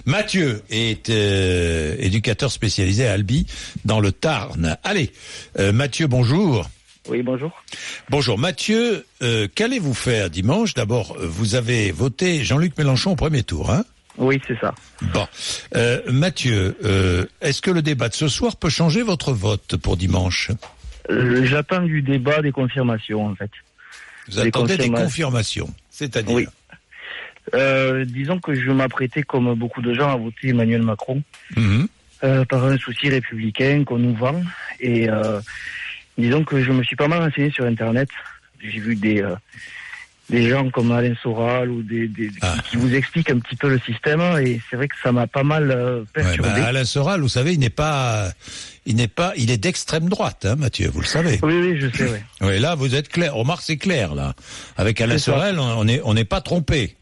Mathieu est éducateur spécialisé à Albi, dans le Tarn. Allez, Mathieu, bonjour. Oui, bonjour. Bonjour. Mathieu, qu'allez-vous faire dimanche? D'abord, vous avez voté Jean-Luc Mélenchon au premier tour, hein? Oui, c'est ça. Bon. Mathieu, est-ce que le débat de ce soir peut changer votre vote pour dimanche? J'attends du débat des confirmations, en fait. Vous attendez des confirmations, c'est-à-dire? Oui. Disons que je m'apprêtais, comme beaucoup de gens, à voter Emmanuel Macron, par un souci républicain qu'on nous vend. Et disons que je me suis pas mal renseigné sur Internet. J'ai vu des gens comme Alain Soral ou qui vous expliquent un petit peu le système, et c'est vrai que ça m'a pas mal perturbé. Ouais, Alain Soral, vous savez, il est d'extrême droite, hein, Mathieu, vous le savez. Oui, je sais, oui. Oui, là, vous êtes clair. Remarque, c'est clair, là. Avec Alain Soral, on n'est pas trompé.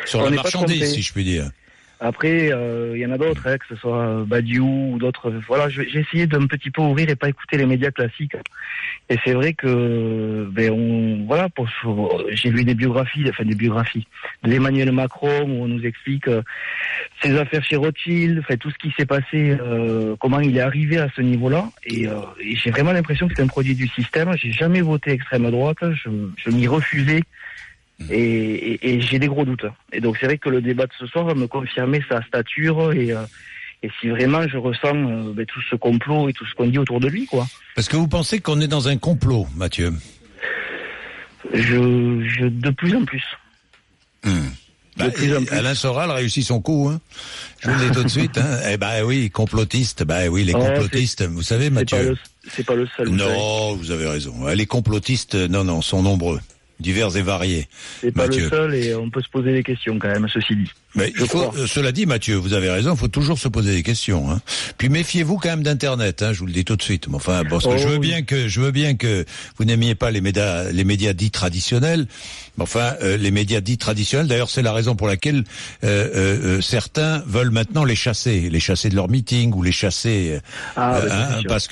Sur la marchandise, si je puis dire. Après, il y en a d'autres, que ce soit Badiou ou d'autres. Voilà, j'ai essayé d'un petit peu ouvrir et pas écouter les médias classiques. Et c'est vrai que, j'ai lu des biographies d'Emmanuel Macron où on nous explique ses affaires chez Rothschild, tout ce qui s'est passé, comment il est arrivé à ce niveau-là. Et j'ai vraiment l'impression que c'est un produit du système. J'ai jamais voté extrême droite. Je m'y refusais. Et j'ai des gros doutes. Et donc c'est vrai que le débat de ce soir va me confirmer sa stature et si vraiment je ressens tout ce complot et tout ce qu'on dit autour de lui, quoi. Parce que vous pensez qu'on est dans un complot, Mathieu? De plus en plus. Alain Soral réussit son coup, hein. Je vous le dis tout de suite, hein. Oui, complotiste. Les complotistes, vous savez, Mathieu. C'est pas le seul. Non, vous avez raison. Les complotistes, non, sont nombreux. Divers et variés. C'est pas Mathieu. Le seul, et on peut se poser des questions quand même, ceci dit. Mais cela dit, Mathieu, vous avez raison, il faut toujours se poser des questions, hein. Puis méfiez-vous quand même d'Internet, hein, je vous le dis tout de suite. Mais enfin, parce que je veux bien que vous n'aimiez pas les médias dits traditionnels. Mais enfin, les médias dits traditionnels, d'ailleurs, c'est la raison pour laquelle certains veulent maintenant les chasser de leurs meetings ou les chasser, parce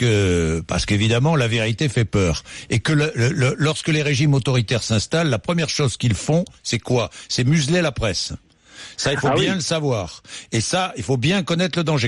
qu'évidemment la vérité fait peur et que lorsque les régimes autoritaires s'installent, la première chose qu'ils font, c'est quoi? C'est museler la presse. Ça, il faut bien le savoir. Et ça, il faut bien connaître le danger.